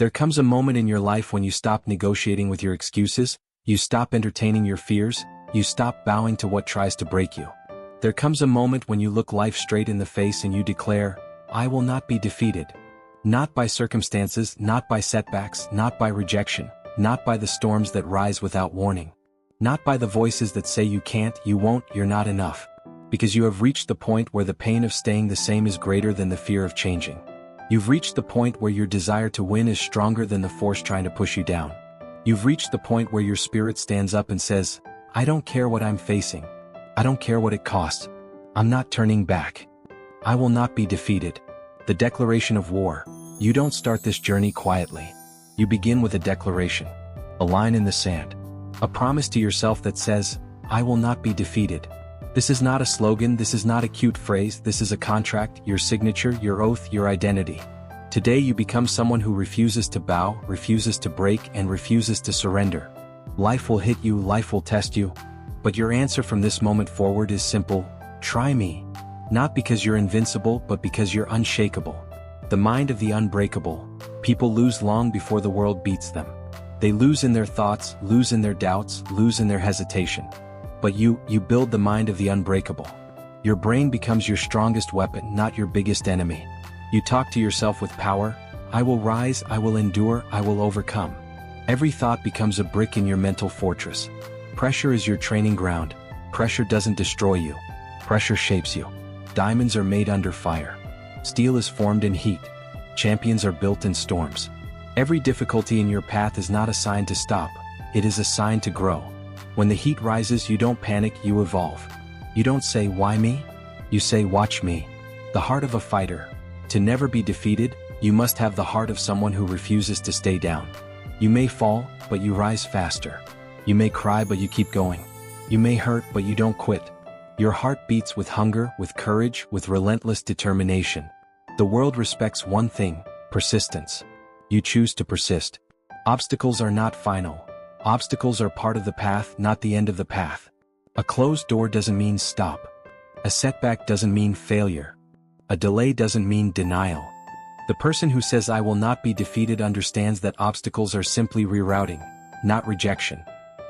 There comes a moment in your life when you stop negotiating with your excuses, you stop entertaining your fears, you stop bowing to what tries to break you. There comes a moment when you look life straight in the face and you declare, I will not be defeated. Not by circumstances, not by setbacks, not by rejection, not by the storms that rise without warning. Not by the voices that say you can't, you won't, you're not enough. Because you have reached the point where the pain of staying the same is greater than the fear of changing. You've reached the point where your desire to win is stronger than the force trying to push you down. You've reached the point where your spirit stands up and says, I don't care what I'm facing. I don't care what it costs. I'm not turning back. I will not be defeated. The declaration of war. You don't start this journey quietly. You begin with a declaration. A line in the sand. A promise to yourself that says, I will not be defeated. This is not a slogan, this is not a cute phrase, this is a contract, your signature, your oath, your identity. Today you become someone who refuses to bow, refuses to break, and refuses to surrender. Life will hit you, life will test you. But your answer from this moment forward is simple, try me. Not because you're invincible, but because you're unshakable. The mind of the unbreakable. People lose long before the world beats them. They lose in their thoughts, lose in their doubts, lose in their hesitation. But you build the mind of the unbreakable. Your brain becomes your strongest weapon, not your biggest enemy. You talk to yourself with power, I will rise, I will endure, I will overcome. Every thought becomes a brick in your mental fortress. Pressure is your training ground. Pressure doesn't destroy you. Pressure shapes you. Diamonds are made under fire. Steel is formed in heat. Champions are built in storms. Every difficulty in your path is not a sign to stop, it is a sign to grow. When the heat rises, you don't panic, you evolve. You don't say, why me? You say, watch me. The heart of a fighter. To never be defeated, you must have the heart of someone who refuses to stay down. You may fall, but you rise faster. You may cry, but you keep going. You may hurt, but you don't quit. Your heart beats with hunger, with courage, with relentless determination. The world respects one thing, persistence. You choose to persist. Obstacles are not final. Obstacles are part of the path, not the end of the path. A closed door doesn't mean stop. A setback doesn't mean failure. A delay doesn't mean denial. The person who says I will not be defeated understands that obstacles are simply rerouting, not rejection.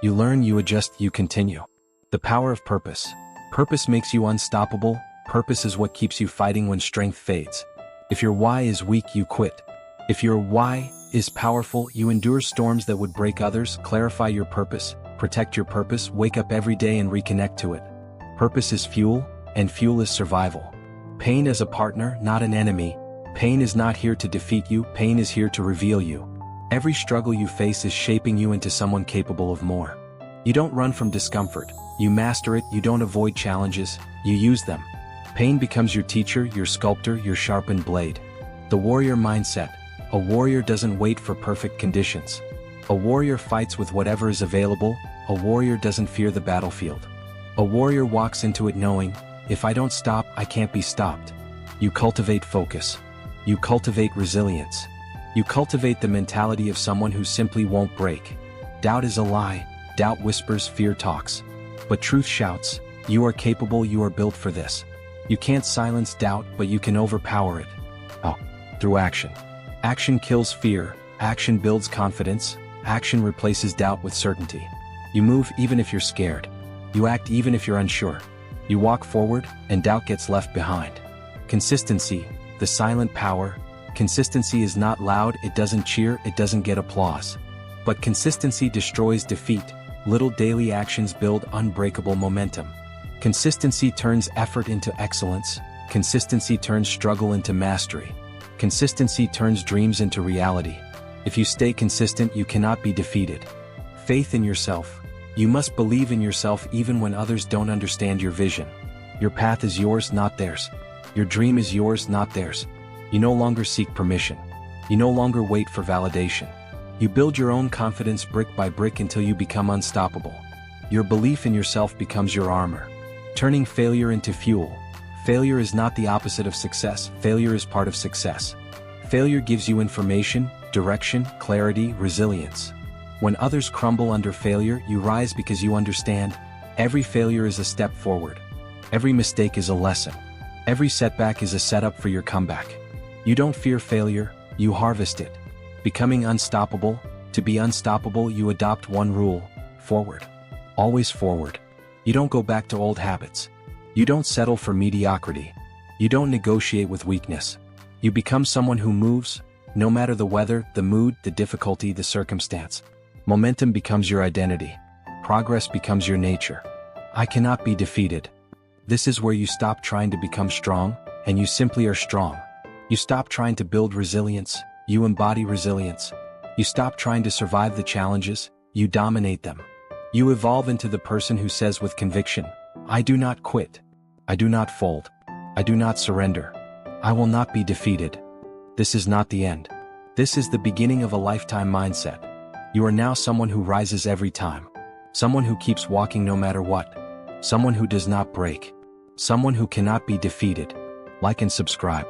You learn, you adjust, you continue. The power of purpose. Purpose makes you unstoppable. Purpose is what keeps you fighting when strength fades. If your why is weak, you quit. If your why is powerful, you endure storms that would break others. Clarify your purpose, protect your purpose, wake up every day and reconnect to it. Purpose is fuel, and fuel is survival. Pain is a partner, not an enemy. Pain is not here to defeat you, pain is here to reveal you. Every struggle you face is shaping you into someone capable of more. You don't run from discomfort, you master it. You don't avoid challenges, you use them. Pain becomes your teacher, your sculptor, your sharpened blade. The warrior mindset. A warrior doesn't wait for perfect conditions. A warrior fights with whatever is available. A warrior doesn't fear the battlefield. A warrior walks into it knowing, if I don't stop, I can't be stopped. You cultivate focus. You cultivate resilience. You cultivate the mentality of someone who simply won't break. Doubt is a lie. Doubt whispers, fear talks. But truth shouts, you are capable, you are built for this. You can't silence doubt, but you can overpower it. Oh, through action. Action kills fear, action builds confidence, action replaces doubt with certainty. You move even if you're scared. You act even if you're unsure. You walk forward, and doubt gets left behind. Consistency, the silent power. Consistency is not loud, it doesn't cheer, it doesn't get applause. But consistency destroys defeat. Little daily actions build unbreakable momentum. Consistency turns effort into excellence. Consistency turns struggle into mastery. Consistency turns dreams into reality. If you stay consistent, you cannot be defeated. Faith in yourself. You must believe in yourself even when others don't understand your vision. Your path is yours, not theirs. Your dream is yours, not theirs. You no longer seek permission. You no longer wait for validation. You build your own confidence brick by brick until you become unstoppable. Your belief in yourself becomes your armor. Turning failure into fuel. Failure is not the opposite of success, failure is part of success. Failure gives you information, direction, clarity, resilience. When others crumble under failure, you rise because you understand. Every failure is a step forward. Every mistake is a lesson. Every setback is a setup for your comeback. You don't fear failure, you harvest it. Becoming unstoppable. To be unstoppable, you adopt one rule: forward. Always forward. You don't go back to old habits. You don't settle for mediocrity. You don't negotiate with weakness. You become someone who moves, no matter the weather, the mood, the difficulty, the circumstance. Momentum becomes your identity. Progress becomes your nature. I cannot be defeated. This is where you stop trying to become strong, and you simply are strong. You stop trying to build resilience, you embody resilience. You stop trying to survive the challenges, you dominate them. You evolve into the person who says with conviction, I do not quit. I do not fold. I do not surrender. I will not be defeated. This is not the end. This is the beginning of a lifetime mindset. You are now someone who rises every time. Someone who keeps walking no matter what. Someone who does not break. Someone who cannot be defeated. Like and subscribe.